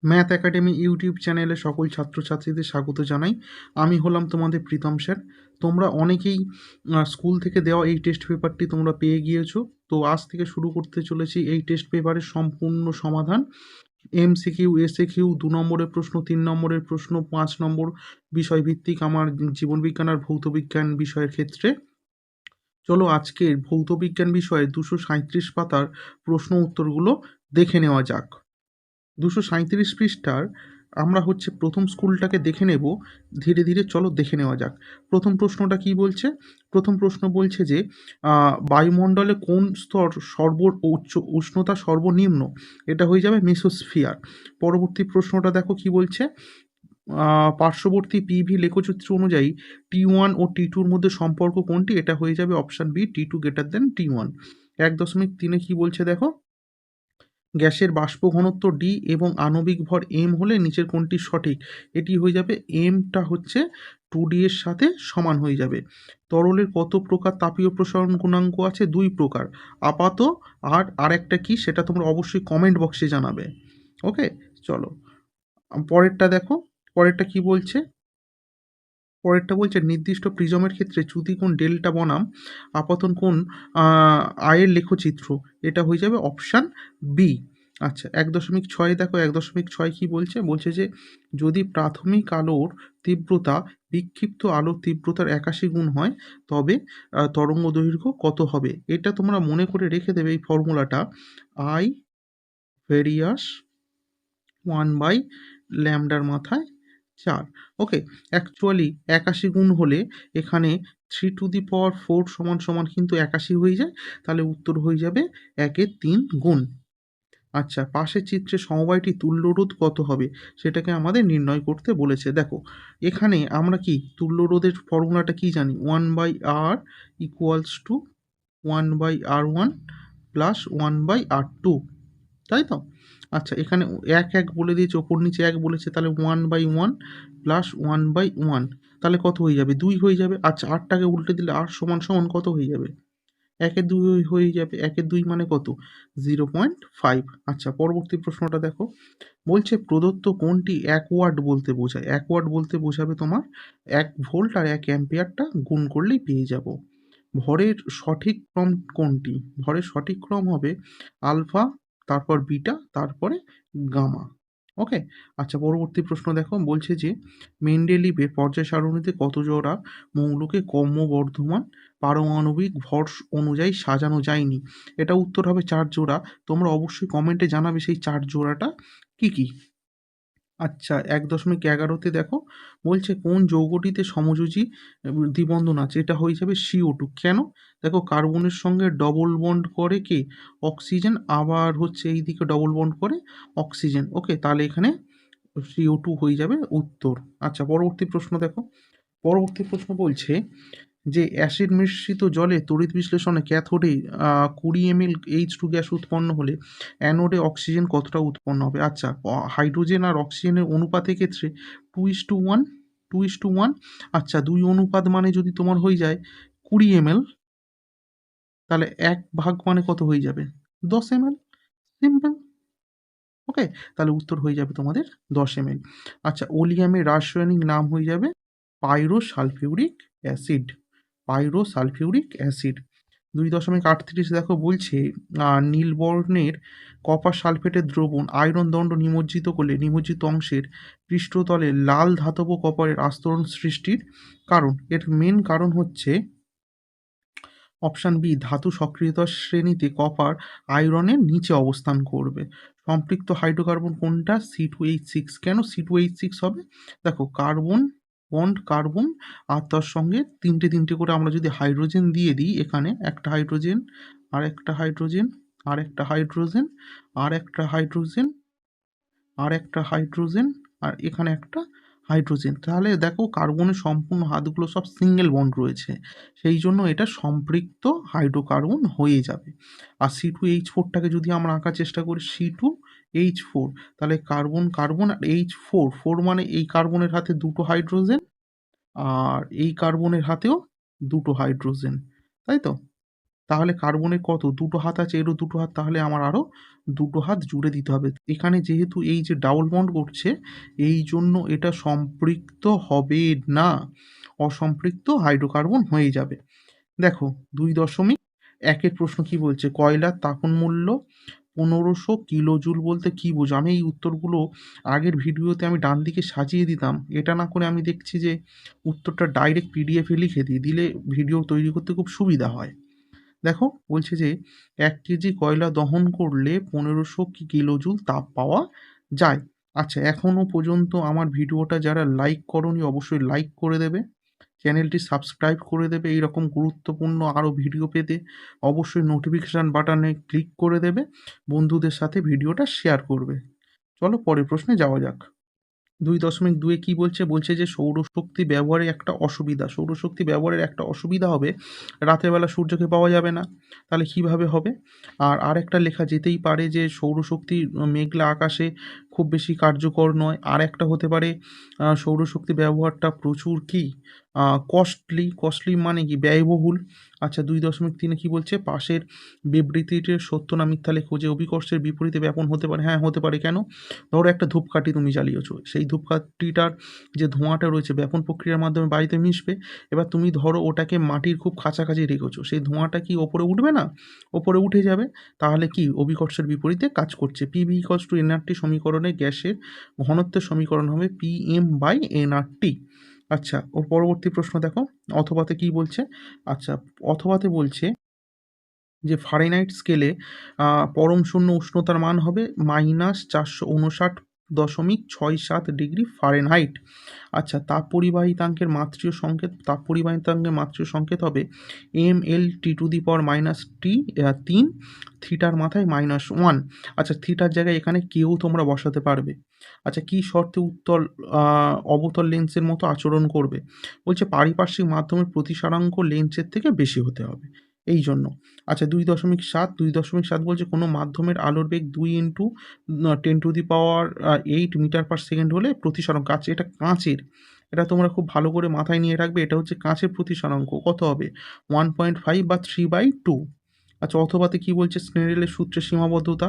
Math academy YouTube চ্যানেলে সকল ছাত্রছাত্রীদের স্বাগত জানাই। আমি হলাম তোমাদের প্রীতম স্যার। তোমরা অনেকেই স্কুল থেকে দেওয়া এই টেস্ট পেপারটি তোমরা পেয়ে গিয়েছো। তো আজ থেকে শুরু করতে চলেছি এই টেস্ট পেপারের সম্পূর্ণ সমাধান। এমসিকিউ, এসএকিউ, 2 নম্বরের প্রশ্ন, 3 নম্বরের প্রশ্ন, 5 নম্বর বিষয়ভিত্তিক আমার জীবনবিজ্ঞান আর ভৌতবিজ্ঞান বিষয়ের ক্ষেত্রে। চলো আজকের ভৌতবিজ্ঞান বিষয়ে 237 পাতার প্রশ্ন উত্তরগুলো দেখে নেওয়া যাক। 237 পৃষ্ঠার আমরা প্রথম স্কুলটাকে দেখে নেব। ধীরে ধীরে চলো দেখে নেওয়া যাক। প্রথম প্রশ্নটা কি বলছে? প্রথম প্রশ্ন বলছে যে বায়ুমণ্ডলে কোন স্তর উষ্ণতা সর্বনিম্ন? এটা হয়ে যাবে মেসোস্ফিয়ার। পরবর্তী প্রশ্নটা দেখো কি বলছে। পার্শ্ববর্তী পিভি লেখচিত্র অনুযায়ী T1 ও T2 এর মধ্যে সম্পর্ক কোনটি? এটা হয়ে যাবে option B, T2 greater than T1। 1.3 কি বলছে দেখো। গ্যাসের বাষ্প ঘনত্ব ডি এবং আণবিক ভর এম হলে নিচের কোনটি সঠিক? এটি হয়ে যাবে এমটা 2D এর সাথে সমান হয়ে যাবে। তরলের কত প্রকার তাপীয় প্রসারণ গুণাঙ্ক আছে? 2 প্রকার। আপাত আর আরেকটা কি সেটা তোমরা অবশ্যই কমেন্ট বক্সে জানাবে। ওকে, চলো পরেরটা দেখো। পরেরটা কি বলছে? পরেরটা বলছে নির্দিষ্ট প্রিজমের ক্ষেত্রে চ্যুতিকোণ ডেল্টা বনাম আপতন কোণ আয়ের লেখচিত্র। এটা হয়ে যাবে অপশান বি। আচ্ছা 1.6 দেখো। 1.6 কি বলছে? বলছে যে যদি প্রাথমিক আলোর তীব্রতা বিক্ষিপ্ত আলোর তীব্রতার 81 গুণ হয় তবে তরঙ্গ দৈর্ঘ্য কত হবে? এটা তোমরা মনে করে রেখে দেবে এই ফর্মুলাটা। আই ভেরিয়াস 1 বাই ল্যামডার মাথায় 4। ওকে, অ্যাকচুয়ালি 81 গুণ হলে এখানে 3⁴ সমান কিন্তু 81 হয়ে যায়। তাহলে উত্তর হয়ে যাবে 1-এর 3 গুণ। আচ্ছা, পাশের চিত্রে সমবায়টি তুল্যরোধ কত হবে? সেটাকে আমাদের নির্ণয় করতে বলেছে। দেখো এখানে আমরা কি তুল্যরোধের ফর্মুলাটা কি জানি? 1/R equals to 1/R1 plus 1/R2, তাই তো? আচ্ছা এখানে 1 বলে দিয়েছে, ওপর নিচে 1 বলেছে, তাহলে 1/1 প্লাস 1/1, তাহলে কত হয়ে যাবে? 2 হয়ে যাবে। আচ্ছা 8টাকে উল্টে দিলে 8 সমান কত হয়ে যাবে? 1-এর 2 হয়ে যাবে। 1-এর 2 মানে কত? 0.5। আচ্ছা পরবর্তী প্রশ্নটা দেখো। বলছে প্রদত্ত কোনটি 1 ওয়াট বলতে বোঝায়? 1 ওয়াট বলতে বোঝাবে তোমার 1 ভোল্ট আর 1 অ্যাম্পিয়ারটা গুণ করলেই পেয়ে যাব। ভরের সঠিক ক্রম কোনটি? ভরের সঠিক ক্রম হবে আলফা, তারপর বিটা, তারপরে গামা। ওকে, আচ্ছা পরবর্তী প্রশ্ন দেখো। বলছে যে মেন্ডেলিভের পর্যায় সারণীতে কত জোড়া মৌলকে ক্রমবর্ধমান পারমাণবিক ভর অনুযায়ী সাজানো যায়নি? এটা উত্তর হবে 4 জোড়া। তোমরা অবশ্যই কমেন্টে জানাবে সেই 4 জোড়াটা কি কি। আচ্ছা 1.11 দেখো। বলছে কোন যৌগটিতে সমযোজী দ্বিবন্ধন আছে? এটা হয়ে যাবে CO2। কেন? দেখো কার্বনের সঙ্গে ডবল বন্ড করে কে? অক্সিজেন। আবার এইদিকে ডবল বন্ড করে অক্সিজেন। ওকে, তাহলে এখানে CO2 হয়ে যাবে উত্তর। আচ্ছা পরবর্তী প্রশ্ন দেখো। পরবর্তী প্রশ্ন বলছে যে অ্যাসিড মিশ্রিত জলে তড়িৎ বিশ্লেষণে ক্যাথোডে 20 ml H2 গ্যাস উৎপন্ন হলে অ্যানোডে অক্সিজেন কতটা উৎপন্ন হবে? আচ্ছা হাইড্রোজেন আর অক্সিজেনের অনুপাতের ক্ষেত্রে 2:1, 2:1। আচ্ছা 2 অনুপাত মানে যদি তোমার হয়ে যায় 20 ml, তাহলে 1 ভাগ মানে কত হয়ে যাবে? 10 ml। সিম্পল। ওকে, তাহলে উত্তর হয়ে যাবে তোমাদের 10 ml। আচ্ছা ওলিয়ামের রাসায়নিক নাম হয়ে যাবে পাইরোসালফিউরিক অ্যাসিড। পাইরোসালফিউরিক অ্যাসিড। 2.38 দেখো। বলছে নীল বর্ণের কপার সালফেটের দ্রবণ আয়রন দণ্ড নিমজ্জিত করলে নিমজ্জিত অংশের পৃষ্ঠতলে লাল ধাতব কপারের আস্তরণ সৃষ্টির কারণ। এর মেন কারণ হচ্ছে অপশান বি, ধাতু সক্রিয়তা শ্রেণীতে কপার আয়রনের নিচে অবস্থান করবে। সম্পৃক্ত হাইড্রোকার্বন কোনটা? C2H6। কেন C2H6 হবে? দেখো কার্বন বন্ড কার্বন, আর তার সঙ্গে তিনটে করে আমরা যদি হাইড্রোজেন দিয়ে দিই, এখানে একটা হাইড্রোজেন, আর একটা হাইড্রোজেন, আর একটা হাইড্রোজেন, আর একটা হাইড্রোজেন, আর একটা হাইড্রোজেন, আর এখানে একটা হাইড্রোজেন, তাহলে দেখো কার্বনের সম্পূর্ণ হাতগুলো সব সিঙ্গেল বন্ড রয়েছে, সেই জন্য এটা সম্পৃক্ত হাইড্রোকার্বন হয়ে যাবে। আর C2H4টাকে যদি আমরা আঁকার চেষ্টা করি C2H4, তাহলে কার্বন কার্বন আর H4 মানে এই কার্বনের হাতে দুটো হাইড্রোজেন, আর এই কার্বনের হাতেও দুটো হাইড্রোজেন, তাই তো? তাহলে কার্বনের কত দুটো হাত আছে, এরও দুটো হাত, তাহলে আমার আরও দুটো হাত জুড়ে দিতে হবে। এখানে যেহেতু এই যে ডাবল বন্ড করছে, এই জন্য এটা সম্পৃক্ত হবে না, অসম্পৃক্ত হাইড্রোকার্বন হয়ে যাবে। দেখো 2.1 প্রশ্ন কি বলছে, কয়লার তাপন মূল্য 1500 কিলোজুল বলতে কি বোঝো? আমি এই উত্তরগুলো আগের ভিডিওতে আমি ডান দিকে সাজিয়ে দিতাম, এটা না করে আমি দেখছি যে উত্তরটা ডাইরেক্ট পিডিএফে লিখে দিই, দিলে ভিডিও তৈরি করতে খুব সুবিধা হয়। দেখো বলছে যে 1 কেজি কয়লা দহন করলে 1500 কিলোজুল তাপ পাওয়া যায়। আচ্ছা, এখনও পর্যন্ত আমার ভিডিওটা যারা লাইক করোনি অবশ্যই লাইক করে দেবে, চ্যানেলটি সাবস্ক্রাইব করে দেবে। এইরকম গুরুত্বপূর্ণ আরও ভিডিও পেতে অবশ্যই নোটিফিকেশান বাটনে ক্লিক করে দেবে, বন্ধুদের সাথে ভিডিওটা শেয়ার করবে। চলো পরের প্রশ্নে যাওয়া যাক। 2.2 কি বলছে, বলছে যে সৌরশক্তি ব্যবহারের একটা অসুবিধা, সৌরশক্তি ব্যবহারের একটা অসুবিধা হবে, রাতের বেলা সূর্যকে পাওয়া যাবে না। তাহলে কিভাবে হবে? আর আরেকটা লেখা যেতেই পারে যে সৌরশক্তি মেঘলা আকাশে খুব বেশি কার্যকর নয়। আর একটা হতে পারে সৌরশক্তি ব্যবহারটা প্রচুর কি কস্টলি মানে কি ব্যয়বহুল। আচ্ছা 2.3 কি বলছে, পাশের বিবৃতিটির সত্য না মিথ্যা লেখো, যে অভিকর্ষের বিপরীতে ব্যাপন হতে পারে। হ্যাঁ হতে পারে, কেন? ধরো একটা ধূপকাঠি তুমি জ্বালিয়েছো, সেই ধূপকাঠিটার যে ধোঁয়াটা রয়েছে ব্যাপন প্রক্রিয়ার মাধ্যমে বায়ুতে মিশবে। এবার তুমি ধরো ওটাকে মাটির খুব কাছাকাছি রেখেছো, সেই ধোঁয়াটা কি ওপরে উঠবে না? ওপরে উঠে যাবে। তাহলে কি অভিকর্ষের বিপরীতে কাজ করছে। পিভি ইকলস টু এনআরটি সমীকরণে গ্যাসের ঘনত্বের সমীকরণ হবে PM/nRT। আচ্ছা, ওর পরবর্তী প্রশ্ন দেখো, অথবাতে কি বলছে। আচ্ছা, অথবাতে বলছে যে ফারেনহাইট স্কেলে পরম শূন্য উষ্ণতার মান হবে -459.67 ডিগ্রি ফারেনহাইট। আচ্ছা, তাপ পরিবাহিতাঙ্কের মাত্রীয় সংকেত হবে mL/T⁻³ থিটার মাথায় -1। আচ্ছা, থিটার জায়গায় এখানে কেউ তোমরা বসাতে পারবে। আচ্ছা, কি শর্তে উত্তল অবতল লেন্সের মতো আচরণ করবে? বলছে পারিপার্শ্বিক মাধ্যমের প্রতিসরাঙ্ক লেন্সের থেকে বেশি হতে হবে, এই জন্য। আচ্ছা 2.7 বলছে কোনো মাধ্যমের আলোর বেগ 2 × 10⁸ মিটার/সেকেন্ড হলে প্রতিসরাঙ্ক, এটা কাঁচের, এটা তোমরা খুব ভালো করে মাথায় নিয়ে রাখবে, এটা হচ্ছে কাঁচের প্রতিসরাঙ্ক, কত হবে 1.5 বা 3/2। আচ্ছা, অথবাতে কি বলছে, স্নেরেলের সূত্রের সীমাবদ্ধতা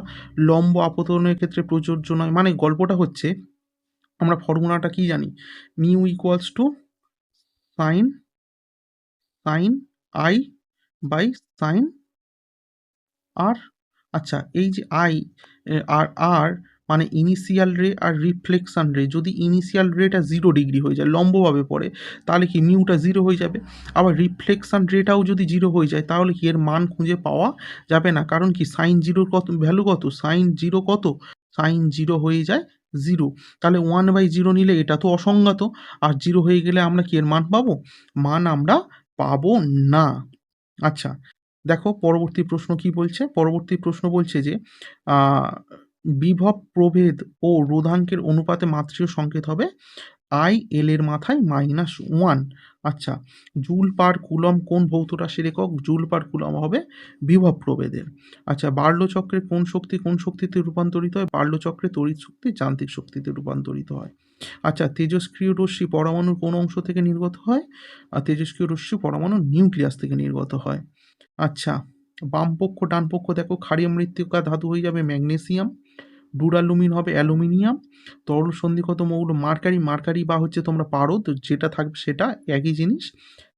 লম্ব আপতনের ক্ষেত্রে প্রযোজ্য নয়। মানে গল্পটা হচ্ছে, আমরা ফর্মুলাটা কি জানি, mu equals to sine i by sine r. আচ্ছা, এই যে আই আর আর মানে ইনিশিয়াল রে আর রিফ্লেকশন রে, যদি ইনিশিয়াল রেটা 0 ডিগ্রি হয়ে যায় লম্বভাবে পড়ে, তাহলে কি মিউটা 0 হয়ে যাবে। আবার রিফ্লেকশন রেটাও যদি 0 হয়ে যায়, তাহলে কি এর মান খুঁজে পাওয়া যাবে না। কারণ কি সাইন জিরোর কত ভ্যালু, কত সাইন জিরো, কত সাইন জিরো হয়ে যায় 0। তাহলে 1/0 নিলে এটা তো অসংজ্ঞাত, আর 0 হয়ে গেলে আমরা কি এর মান পাবো? মান আমরা পাবো না। আচ্ছা, দেখো পরবর্তী প্রশ্ন কি বলছে। পরবর্তী প্রশ্ন বলছে যে বিভব প্রভেদ ও রোধাঙ্কের অনুপাতে মাত্রিয় সংকেত হবে IL এর মাথায় -1। আচ্ছা, জুল পার কুলম কোন ভৌত রাশির একক? জুল পার কুলম হবে বিভব প্রভেদের। আচ্ছা, বার্লো চক্রের কোন শক্তি কোন শক্তিতে রূপান্তরিত হয়? বার্লো চক্রে তড়িৎ শক্তি যান্ত্রিক শক্তিতে রূপান্তরিত হয়। আচ্ছা, তেজস্ক্রিয় রশ্মি পরমাণুর কোন অংশ থেকে নির্গত হয়? আর তেজস্ক্রিয় রশ্মি পরমাণুর নিউক্লিয়াস থেকে নির্গত হয়। আচ্ছা, বামপক্ষ ডানপক্ষ দেখো, ক্ষারীয় মৃত্তিকা ধাতু হয়ে যাবে ম্যাগনেসিয়াম, ডুরালুমিন হবে অ্যালুমিনিয়াম, তরল সন্ধিগত মৌল মার্কারি বা হচ্ছে তোমরা পারদ, যেটা থাকবে সেটা একই জিনিস,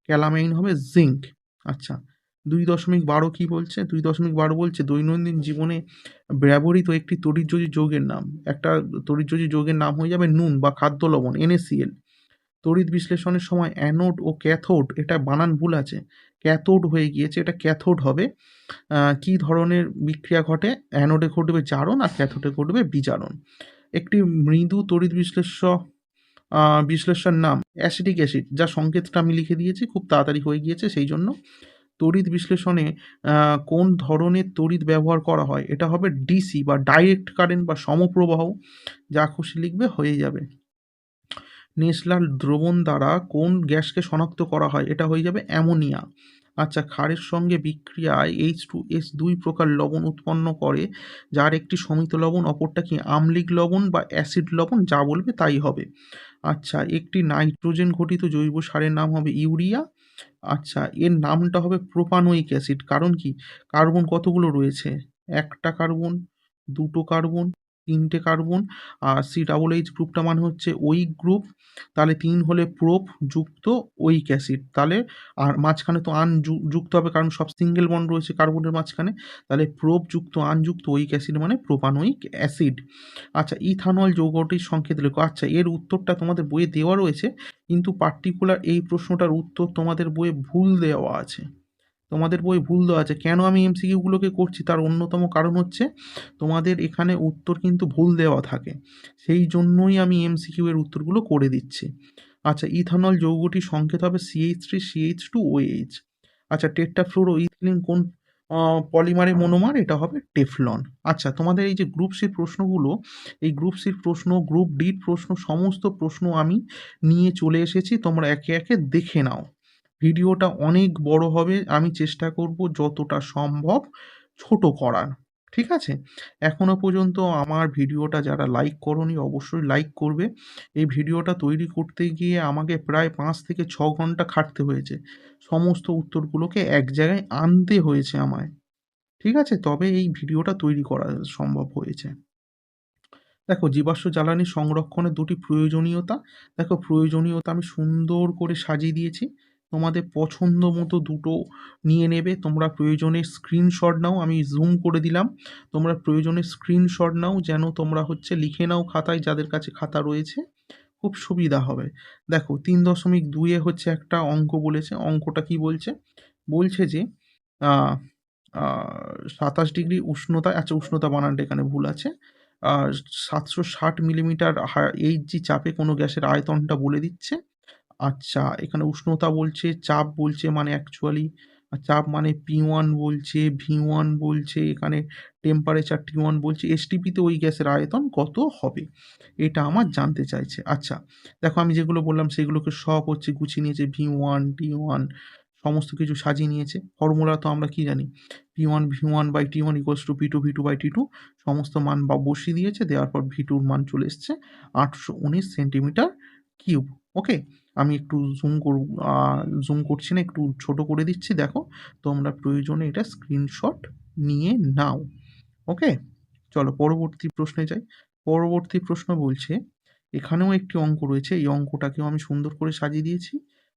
ক্যালামাইন হবে জিঙ্ক। আচ্ছা 2.12 কি বলছে, 2.12 বলছে দৈনন্দিন জীবনে ব্যবহৃত একটি তড়িৎযোজী যৌগের নাম। একটা তড়িৎযোজী যৌগের নাম হয়ে যাবে নুন বা খাদ্য লবণ NaCl। তড়িৎ বিশ্লেষণের সময় অ্যানোড ও ক্যাথোড, এটা বানান ভুল আছে, ক্যাথোড হয়ে গিয়েছে, এটা ক্যাথোড হবে। কি ধরনের বিক্রিয়া ঘটে? অ্যানোডে ঘটবে জারণ আর ক্যাথোডে ঘটবে বিজারণ। একটি মৃদু তড়িৎ বিশ্লেষণ নাম অ্যাসিটিক অ্যাসিড, যা সংকেতটা আমি লিখে দিয়েছি, খুব তাড়াতাড়ি হয়ে গিয়েছে সেই জন্য। তড়িৎ বিশ্লেষণে কোন ধরনের তড়িৎ ব্যবহার করা হয়? এটা হবে ডিসি বা ডাইরেক্ট কারেন্ট বা সমপ্রবাহ, যা খুশি লিখবে হয়ে যাবে। নেসলার দ্রবণ দ্বারা কোন গ্যাসকে শনাক্ত করা হয়? এটা হয়ে যাবে অ্যামোনিয়া। আচ্ছা, ক্ষারের সঙ্গে বিক্রিয়ায় H2S 2 প্রকার লবণ উৎপন্ন করে, যার একটি সমিত লবণ, অপরটা কি আম্লিক লবণ বা অ্যাসিড লবণ, যা বলবে তাই হবে। আচ্ছা, একটি নাইট্রোজেন ঘটিত জৈব সারের নাম হবে ইউরিয়া। আচ্ছা, এর নামটা হবে প্রোপানোয়িক অ্যাসিড। কারণ কি? কার্বন কতগুলো রয়েছে? ১ টা কার্বন, ২ টো কার্বন, ৩ টে কার্বন। আর COOH গ্রুপটা মানে হচ্ছে ওয়িক গ্রুপ। তাহলে ৩ হলে প্রোপ যুক্ত ওয়িক অ্যাসিড। তাহলে আর মাঝখানে তো আন যুক্ত হবে, কারণ সব সিঙ্গেল বন্ড রয়েছে কার্বনের মাঝখানে। তাহলে প্রোপ যুক্ত আন যুক্ত ওয়িক অ্যাসিড মানে প্রোপানোয়িক অ্যাসিড। আচ্ছা, ইথানল যৌগটির সংকেত লেখো। আচ্ছা, এর উত্তরটা তোমাদের বইয়ে দেওয়া রয়েছে, কিন্তু পার্টিকুলার এই প্রশ্নটার উত্তর তোমাদের বইয়ে ভুল দেওয়া আছে। তোমাদের বইয়ে ভুল দেওয়া আছে। কেন আমি এমসিকিউগুলোকে করছি তার অন্যতম কারণ হচ্ছে তোমাদের এখানে উত্তর কিন্তু ভুল দেওয়া থাকে। সেই জন্যই আমি এমসিকিউ এর উত্তরগুলো করে দিচ্ছি। আচ্ছা, ইথানল যৌগটির সংকেত হবে CH3CH2OH। আচ্ছা, টেট্রাফ্লুরোইথিলিন কোন পলিমারের মনোমার? এটা হবে টেফলন। আচ্ছা, তোমাদের এই যে গ্রুপ সির প্রশ্নগুলো, এই গ্রুপ সির প্রশ্ন, গ্রুপ ডির প্রশ্ন, সমস্ত প্রশ্ন আমি নিয়ে চলে এসেছি। তোমরা একে একে দেখে নাও। ভিডিওটা অনেক বড় হবে, আমি চেষ্টা করব যতটা সম্ভব ছোট করার। ঠিক আছে? এখনো পর্যন্ত আমার ভিডিওটা যারা লাইক করোনি অবশ্যই লাইক করবে। এই ভিডিওটা তৈরি করতে গিয়ে আমাকে প্রায় ৫ থেকে ৬ ঘন্টা খাটতে হয়েছে। সমস্ত উত্তরগুলোকে এক জায়গায় আনতে হয়েছে আমায়। ঠিক আছে? তবে এই ভিডিওটা তৈরি করা সম্ভব হয়েছে। দেখো, জীবাশ্ম জ্বালানি সংরক্ষণের ২টি প্রয়োজনীয়তা। দেখো, প্রয়োজনীয়তা আমি সুন্দর করে সাজিয়ে দিয়েছি। তোমাদের পছন্দ মতো দুটো নিয়ে নেবে। তোমরা প্রয়োজনে স্ক্রিনশট নাও, আমি জুম করে দিলাম। তোমরা প্রয়োজনে স্ক্রিনশট নাও, যেন তোমরা হচ্ছে লিখে নাও খাতায়, যাদের কাছে খাতা রয়েছে খুব সুবিধা হবে। দেখো, ৩.২ এ হচ্ছে একটা অঙ্ক বলেছে। অঙ্কটা কি বলছে? বলছে যে আ আ ২৭ ডিগ্রি উষ্ণতায়, আচ্ছা উষ্ণতা বানানটা এখানে ভুল আছে। আ ৭৬০ মিলিমিটার এইচজি চাপে কোনো গ্যাসের আয়তনটা বলে দিচ্ছে। আচ্ছা, এখানে উষ্ণতা বলছে, চাপ বলছে, মানে অ্যাকচুয়ালি চাপ মানে P1 বলছে, V1 বলছে, এখানে টেম্পারেচার T1 বলছে। STP তে ওই গ্যাসের আয়তন কত হবে? এটা আমার জানতে চাইছে। আচ্ছা, দেখো আমি যেগুলো বললাম সেগুলোকে সব হচ্ছে গুছিয়ে নিয়েছে। V1, T1 সমস্ত কিছু সাজিয়ে নিয়েছে। ফর্মুলা তো আমরা কি জানি? P1 V1/T1 = P2 V2/T2 সমস্ত মান বসিয়ে দিয়েছে। দেওয়ার পর V2 র মান চলে এসছে ৮১৯ সেন্টিমিটার কিউব। ওকে? আমি একটু আ জুম করছি না, একটু ছোট করে দিচ্ছি। দেখো, তোমরা প্রয়োজনে এটা স্ক্রিনশট নিয়ে নাও। ওকে? চলো পরবর্তী প্রশ্নে যাই। পরবর্তী প্রশ্ন বলছে, এখানেও একটি অঙ্ক রয়েছে। এই অঙ্কটাকেও আমি সুন্দর করে সাজিয়ে দিয়েছি।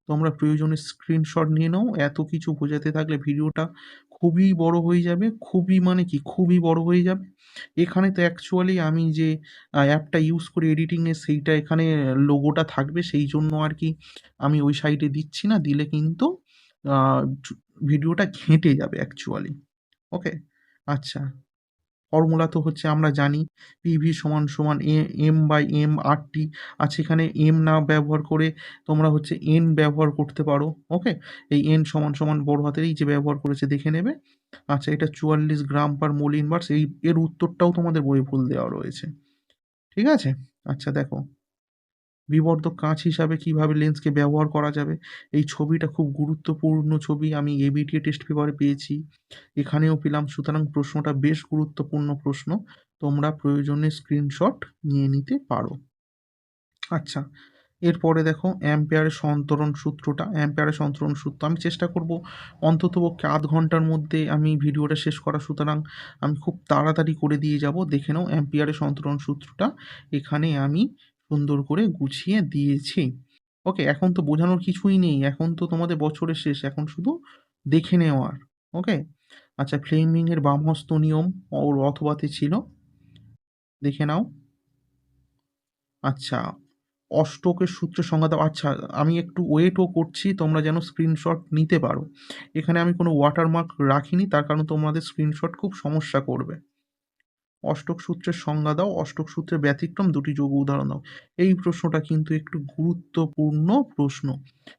তোমরা প্রয়োজনে স্ক্রিনশট নিয়ে নাও। এত কিছু বোঝাতে থাকলে ভিডিওটা খুবই বড় হয়ে যাবে। খুবই মানে কি? খুবই বড় হয়ে যাবে। এখানে তো অ্যাকচুয়ালি আমি যে অ্যাপটা ইউজ করি এডিটিং এর, সেইটা এখানে লোগোটা থাকবে। সেই জন্য আরকি আমি ওই সাইডে দিচ্ছি না। দিলে কিন্তু আ জ ভিডিওটা ঘেঁটে যাবে অ্যাকচুয়ালি। ওকে? আচ্ছা। ফর্মুলা তো হচ্ছে আমরা জানি পিভি সমান সমান এম/এম আর/টি। আচ্ছা, এখানে এম না ব্যবহার করে তোমরা হচ্ছে এন ব্যবহার করতে পারো। ওকে? এই এন সমান সমান বড় হাতের এই যে ব্যবহার করেছে দেখে নেবে। আচ্ছা, এটা ৪৪ গ্রাম পার মোল ইনভার্স। এর উত্তরটাও তোমাদের বইয়ে ভুল দেওয়া রয়েছে। ঠিক আছে? আচ্ছা, দেখো, বিবর্ধক কাঁচ হিসাবে কিভাবে লেন্সকে ব্যবহার করা যাবে? এই ছবিটা খুব গুরুত্বপূর্ণ ছবি। আমি এবিটিএ টেস্ট পেপারে পেয়েছি। এখানেও পেলাম। সুতরাং প্রশ্নটা বেশ গুরুত্বপূর্ণ প্রশ্ন। তোমরা প্রয়োজনে স্ক্রিনশট নিয়ে নিতে পারো। আচ্ছা, এরপরে দেখো অ্যাম্পিয়ারের সন্তরণ সূত্রটা। অ্যাম্পিয়ারের সন্তরণ সূত্র আমি চেষ্টা করব অন্ততপক্ষে ০.৫ ঘন্টার মধ্যে আমি ভিডিওটা শেষ করা। সুতরাং আমি খুব তাড়াতাড়ি করে দিয়ে যাব। দেখে নাও অ্যাম্পিয়ারের সন্তরণ সূত্রটা এখানে আমি সুন্দর করে গুছিয়ে দিয়েছি। ওকে, এখন তো বোঝানোর কিছুই নেই। এখন তো তোমাদের বছরের শেষ। এখন শুধু দেখে নেওয়ার। ওকে? আচ্ছা, ফ্লেমিংয়ের বামহস্ত নিয়ম ওর অথবাতে ছিল। দেখে নাও। আচ্ছা, অষ্টকের সূত্রের সংজ্ঞা দাও। আচ্ছা, আমি একটু ওয়েটও করছি তোমরা যেন স্ক্রিনশট নিতে পারো। এখানে আমি কোনো ওয়াটারমার্ক রাখিনি, তার কারণ তোমাদের স্ক্রিনশট খুব সমস্যা করবে। অষ্টক সূত্রের সংজ্ঞা দাও। অষ্টক সূত্রের ব্যতিক্রম ২টি যোগ উদাহরণ দাও। এই প্রশ্নটা কিন্তু একটু গুরুত্বপূর্ণ প্রশ্ন।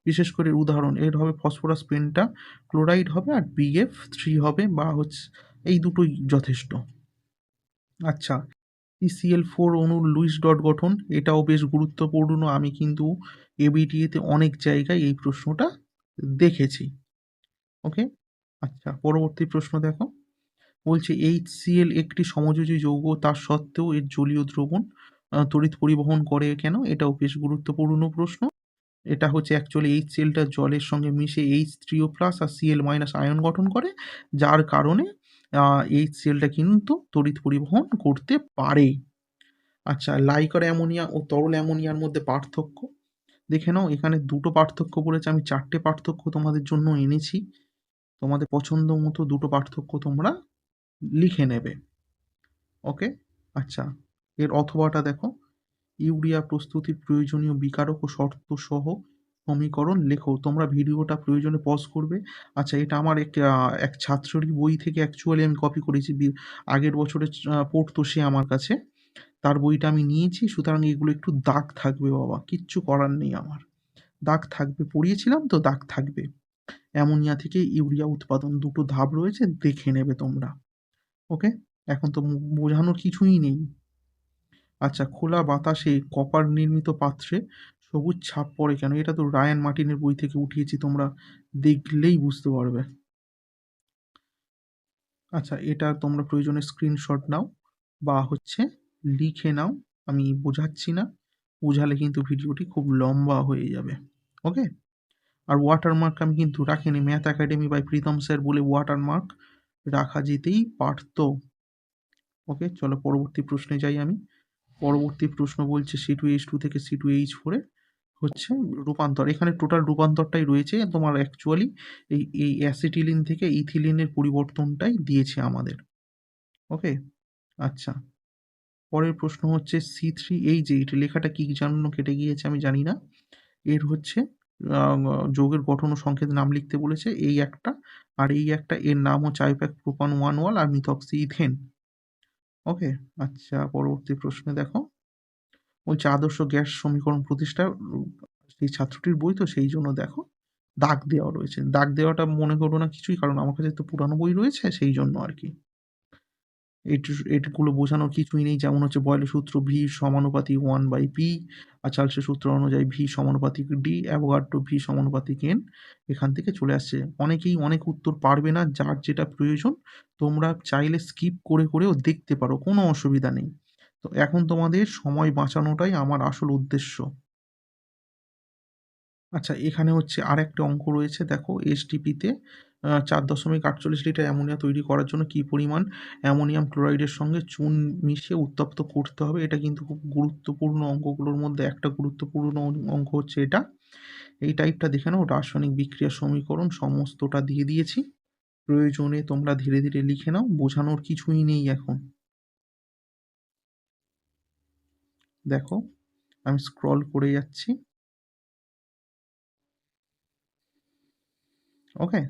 বিশেষ করে উদাহরণ এর হবে ফসফরাস পেন্টা ক্লোরাইড হবে, আর BF3 হবে, বা হচ্ছে এই দুটোই যথেষ্ট। আচ্ছা, CCl4 অণুর লুইস ডট গঠন, এটাও বেশ গুরুত্বপূর্ণ। আমি কিন্তু এবিটিএতে অনেক জায়গায় এই প্রশ্নটা দেখেছি। ওকে? আচ্ছা, পরবর্তী প্রশ্ন দেখো। বলছে HCl একটি সমযোজী যৌগ, তা সত্ত্বেও এর জলীয় দ্রবণ তড়িৎ পরিবহন করে কেন? এটাও বেশ গুরুত্বপূর্ণ প্রশ্ন। এটা হচ্ছে অ্যাকচুয়ালি HCl-টা জলের সঙ্গে মিশে H3O+ আর Cl- আয়ন গঠন করে, যার কারণে HCl-টা কিন্তু তড়িৎ পরিবহন করতে পারে। আচ্ছা, লাইকার অ্যামোনিয়া ও তরল অ্যামোনিয়ার মধ্যে পার্থক্য দেখে নাও। এখানে 2 টো পার্থক্য বলেছে, আমি 4 টে পার্থক্য তোমাদের জন্য এনেছি। তোমাদের পছন্দ মতো 2 টো পার্থক্য তোমরা লিখে নেবে। ওকে? আচ্ছা, এর অথবাটা দেখো। ইউরিয়া প্রস্তুতির প্রয়োজনীয় বিকারক ও শর্ত সহ সমীকরণ লেখো। তোমরা ভিডিওটা প্রয়োজনে পজ করবে। আচ্ছা, এটা আমার এক ছাত্রেরই বই থেকে অ্যাকচুয়ালি আমি কপি করেছি। আগের বছরে পড়তো সে আমার কাছে। তার বইটা আমি নিয়েছি, সুতরাং এগুলো একটু দাগ থাকবে বাবা, কিচ্ছু করার নেই আমার। দাগ থাকবে, পড়িয়েছিলাম তো, দাগ থাকবে। অ্যামোনিয়া থেকে ইউরিয়া উৎপাদন 2 টো ধাপ রয়েছে, দেখে নেবে তোমরা। ওকে? এখন তো বোঝানোর কিছুই নেই। আচ্ছা, খোলা বাতাসে কপার নির্মিত পাত্রে সবুজ ছাপ পড়ে কেন? এটা তো রায়ান মার্টিনের বই থেকে উঠিয়েছি, তোমরা দেখলেই বুঝতে পারবে। আচ্ছা, এটা তোমরা প্রয়োজনে স্ক্রিনশট নাও বা হচ্ছে লিখে নাও। আমি বোঝাচ্ছি না, বোঝালে কিন্তু ভিডিওটি খুব লম্বা হয়ে যাবে। ওকে? আর ওয়াটারমার্ক আমি কিন্তু রাখিনি। Math academy by Pritam sir বলে ওয়াটারমার্ক রাখা যেতেই পারত। ওকে, চলো পরবর্তী প্রশ্নে যাই আমি। পরবর্তী প্রশ্ন বলছে C2H2 থেকে C2H4 এর হচ্ছে রূপান্তর। এখানে টোটাল রূপান্তরটাই রয়েছে তোমার অ্যাকচুয়ালি এই অ্যাসিটিলিন থেকে ইথিলিনের পরিবর্তনটাই দিয়েছে আমাদের। ওকে? আচ্ছা, পরের প্রশ্ন হচ্ছে C3H8 লেখাটা কি জন্য কেটে গিয়েছে আমি জানি না। এর হচ্ছে যৌগের গঠন ও সংকেত নাম লিখতে বলেছে, এই একটা আর এই একটা। এর নাম হচ্ছে আইপ্যাক প্রোপান 1 আর মিথক্সি ইথেন। ওকে? আচ্ছা, পরবর্তী প্রশ্নে দেখো। বলছে আদর্শ গ্যাস সমীকরণ প্রতিষ্ঠা। সেই ছাত্রটির বই তো, সেই জন্য দেখো দাগ দেওয়া রয়েছে। দাগ দেওয়াটা মনে করো না কিছুই, কারণ আমার কাছে তো পুরানো বই রয়েছে, সেই জন্য আর কি। এটগুলো বোঝানোর কিছুই নেই। যেমন হচ্ছে বয়লের সূত্র V সমানুপাতিক 1/p, আর চার্লসের সূত্র অনুযায়ী V সমানুপাতিক D, অ্যাভোগাড্রো V সমানুপাতিক N, এখান থেকে চলে আসছে। অনেকেই অনেক উত্তর পারবে না, যার যেটা প্রয়োজন তোমরা চাইলে স্কিপ করে করেও দেখতে পারো, কোনো অসুবিধা নেই। তো এখন তোমাদের সময় বাঁচানোটাই আমার আসল উদ্দেশ্য। আচ্ছা, এখানে হচ্ছে আরেকটা অঙ্ক রয়েছে দেখো। এসটিপিতে 4.48 লিটার অ্যামোনিয়া তৈরি করার জন্য কি পরিমাণ অ্যামোনিয়াম ক্লোরাইডের সঙ্গে চুন মিশিয়ে উত্তপ্ত করতে হবে? এটা কিন্তু খুব গুরুত্বপূর্ণ অঙ্কগুলোর মধ্যে একটা গুরুত্বপূর্ণ অঙ্ক হচ্ছে এটা। এই টাইপটা দেখে নাও। রাসায়নিক বিক্রিয়ার সমীকরণ সমস্তটা দিয়ে দিয়েছি, প্রয়োজনে তোমরা ধীরে ধীরে লিখে নাও, বোঝানোর কিছুই নেই এখন। দেখো, আমি স্ক্রল করে যাচ্ছি। ওকে?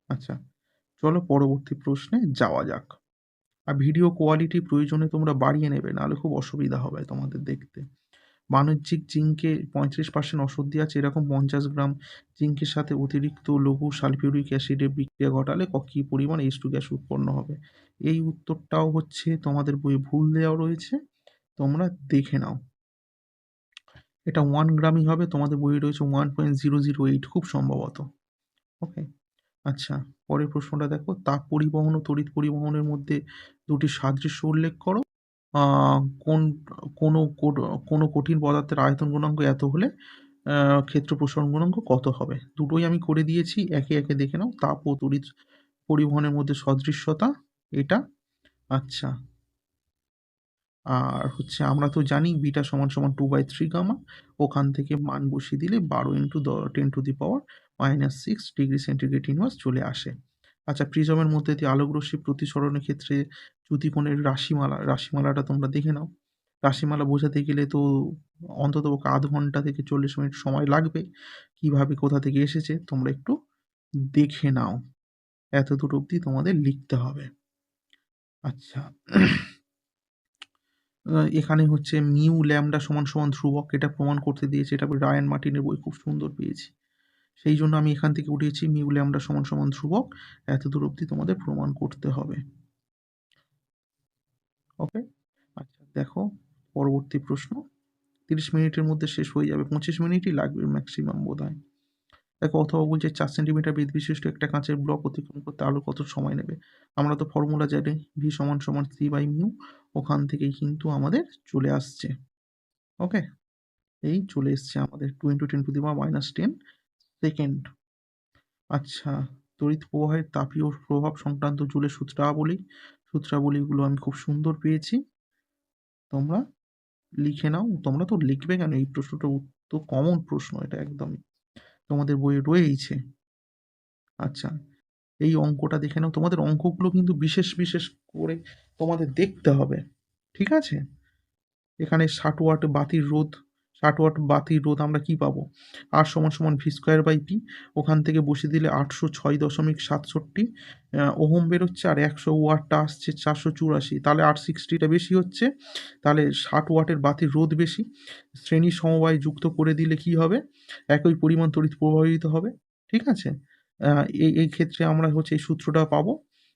আচ্ছা, চলো পরবর্তী প্রশ্নে যাওয়া যাক। আর ভিডিও কোয়ালিটি প্রয়োজনে তোমরা বাড়িয়ে নেবে, নাহলে খুব অসুবিধা হবে তোমাদের দেখতে। বাণিজ্যিক জিঙ্কে 35% ওষুধ দেওয়া আছে, এরকম 50 গ্রাম জিঙ্কের সাথে অতিরিক্ত লঘু সালফিউরিক অ্যাসিডের বিক্রিয়া ঘটালে কী পরিমাণ H2 গ্যাস উৎপন্ন হবে? এই উত্তরটাও হচ্ছে তোমাদের বইয়ে ভুল দেওয়া রয়েছে, তোমরা দেখে নাও। এটা 1 গ্রামই হবে, তোমাদের বইয়ে রয়েছে 1.008 খুব সম্ভবত। ওকে? আচ্ছা, পরের প্রশ্নটা দেখো। তাপ পরিবহন ও তড়িৎ পরিবহনের মধ্যে দুটি সাদৃশ্য উল্লেখ করো। আ কোন কোনো কঠিন পদার্থের আয়তন গুণাঙ্ক এত হলে ক্ষেত্র প্রসারণ গুণাঙ্ক কত হবে? দুটোই আমি করে দিয়েছি, একে একে দেখে নাও। তাপ ও তড়িৎ পরিবহনের মধ্যে সদৃশ্যতা এটা। আচ্ছা, আর হচ্ছে আমরা তো জানি বিটা সমান সমান 2/3 গামা। ওখান থেকে মান বসিয়ে দিলে 12 ইন্টু 10⁻⁻6 ডিগ্রি সেন্টিগ্রেড ইনভার্স চলে আসে। আচ্ছা, প্রিজমের মধ্যে দিয়ে আলোকরশ্মি প্রতিসরণের ক্ষেত্রে চ্যুতিকোণের রাশিমালাটা তোমরা দেখে নাও। রাশিমালা বোঝাতে গেলে তো অন্ততপক্ষে আধ ঘন্টা থেকে 40 মিনিট সময় লাগবে। কিভাবে, কোথা থেকে এসেছে তোমরা একটু দেখে নাও। এতদূর অবধি তোমাদের লিখতে হবে। আচ্ছা, এখানে হচ্ছে মিউ ল্যামডা সমান সমান ধ্রুবক, এটা প্রমাণ করতে দিয়েছে। এটা আমি রায়ান মার্টিনের বই খুব সুন্দর পেয়েছি, সেই জন্য আমি এখান থেকে উঠিয়েছি মিউ ল্যামডা সমান সমান ধ্রুবক। এতদূর অবধি তোমাদের প্রমাণ করতে হবে। ওকে? আচ্ছা, দেখো পরবর্তী প্রশ্ন। 30 মিনিটের মধ্যে শেষ হয়ে যাবে, 25 মিনিটই লাগবে ম্যাক্সিমাম বোধহয়। দেখো, অথবা বলছে 4 সেন্টিমিটার বেধ বিশিষ্ট একটা কাঁচের ব্লক অতিক্রম করতে আলোর কত সময় নেবে? আমরা তো ফর্মুলা জানি, ভি সমান সমান সি বাই মিউ, ওখান থেকেই কিন্তু আমাদের চলে আসছে। ওকে? এই চলে এসছে আমাদের 2 × 10⁻⁻10 সেকেন্ড। আচ্ছা, তড়িৎ প্রবাহের তাপীয় প্রভাব সংক্রান্ত জুলের সূত্রাবলীগুলো আমি খুব সুন্দর পেয়েছি। তোমরা লিখে নাও। তোমরা তো লিখবে কেন, এই প্রশ্নটা তো কমন প্রশ্ন, এটা একদমই তোমাদের বইয়ে রয়েইছে। আচ্ছা, এই অঙ্কটা দেখে নাও। তোমাদের অঙ্কগুলো কিন্তু বিশেষ বিশেষ করে তোমাদের দেখতে হবে, ঠিক আছে? এখানে 60 ওয়াট বাতির রোধ আমরা কি পাবো? আর সমান সমান v²/p। ওখান থেকে বসিয়ে দিলে 806.67 ওহম বেরোচ্ছে, আর 100 ওয়াটটা আসছে 484, তাহলে 860টা বেশি হচ্ছে, তাহলে 60 ওয়াটের বাতির রোধ বেশি। শ্রেণী সমবায় যুক্ত করে দিলে কি হবে? একই পরিমাণ তড়িৎ প্রবাহিত হবে, ঠিক আছে? এই ক্ষেত্রে আমরা হচ্ছে এই সূত্রটা পাবো।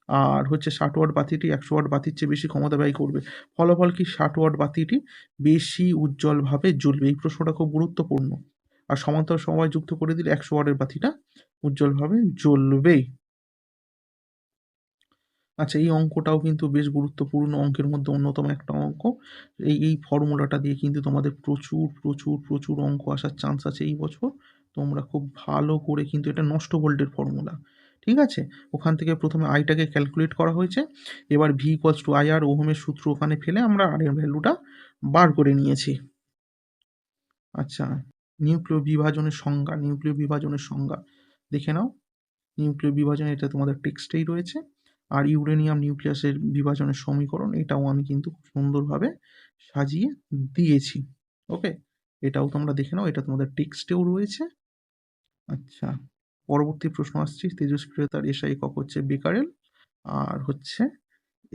আর হচ্ছে 60 ওয়াট বাতিটি 100 ওয়াট বাতির চেয়ে বেশি ক্ষমতা ব্যয় করবে। ফলাফল কি? 60 ওয়াট বাতিটি বেশি উজ্জ্বলভাবে জ্বলবে। এই প্রশ্নটা খুব গুরুত্বপূর্ণ। আর সমান্তরাল সমবায় যুক্ত করে দিলে 100 ওয়াটের বাতিটা উজ্জ্বলভাবে জ্বলবে। আচ্ছা, এই অঙ্কটাও কিন্তু বেশ গুরুত্বপূর্ণ, অঙ্কের মধ্যে অন্যতম একটা অঙ্ক। এই ফর্মুলাটা দিয়ে কিন্তু তোমাদের প্রচুর প্রচুর প্রচুর অঙ্ক আসার চান্স আছে এই বছর। তোমরা খুব ভালো করে কিন্তু, এটা নষ্ট ভোল্টের ফর্মুলা, ঠিক আছে? ওখান থেকে প্রথমে আইটাকে ক্যালকুলেট করা হয়েছে, এবার v=IR ওহমের সূত্র ওখানে ফেলে আমরা আর এর ভ্যালুটা বার করে নিয়েছি। আচ্ছা, নিউক্লিয় বিভাজনের সংজ্ঞা দেখে নাও। নিউক্লিয় বিভাজন, এটা তোমাদের টেক্সটেই রয়েছে। আর ইউরেনিয়াম নিউক্লিয়াসের বিভাজনের সমীকরণ, এটাও আমি কিন্তু খুব সুন্দরভাবে সাজিয়ে দিয়েছি। ওকে, এটাও তোমরা দেখে নাও, এটা তোমাদের টেক্সটেও রয়েছে। আচ্ছা, পরবর্তী প্রশ্ন আসছি। তেজস্ক্রিয়তার এসআই একক হচ্ছে বেকারেল। আর হচ্ছে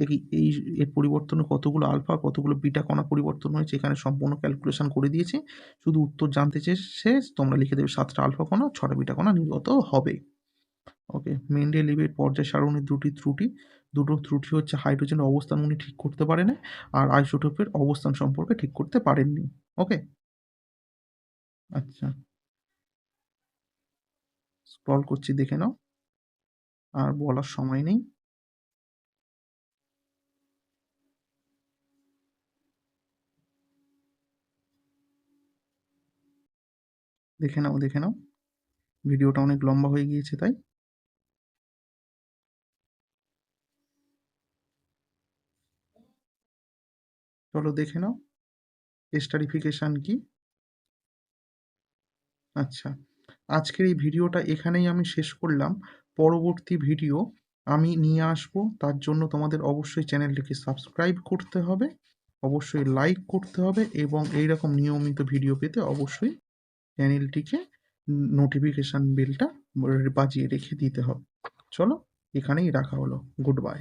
এই এর পরিবর্তনে কতগুলো আলফা কতগুলো বিটা কণা পরিবর্তন হয়েছে, এখানে সম্পূর্ণ ক্যালকুলেশন করে দিয়েছি। শুধু উত্তর জানতে চেয়েছে, তোমরা লিখে দেবে 7টা আলফা কণা 6টা বিটা কণা নির্গত হবে। ওকে, মেন্ডেলিভের পর্যায় সারণীর দুটো ত্রুটি হচ্ছে হাইড্রোজেনের অবস্থান উনি ঠিক করতে পারেন, আর আইসোটোপের অবস্থান সম্পর্কে ঠিক করতে পারেননি। ওকে, আচ্ছা, স্ক্রল করছি, দেখে নাও, আর বলার সময় নেই। দেখে নাও, ভিডিওটা অনেক লম্বা হয়ে গিয়েছে তাই। চলো দেখে নাও স্টারিফিকেশন কি। আচ্ছা, আজকের এই ভিডিওটা এখানেই আমি শেষ করলাম। পরবর্তী ভিডিও আমি নিয়ে আসব, তার জন্য তোমাদের অবশ্যই চ্যানেলটিকে সাবস্ক্রাইব করতে হবে, অবশ্যই লাইক করতে হবে, এবং এইরকম নিয়মিত ভিডিও পেতে অবশ্যই চ্যানেলটিকে নোটিফিকেশান বেলটা বাজিয়ে রেখে দিতে হবে। চলো, এখানেই রাখা হলো। Good bye.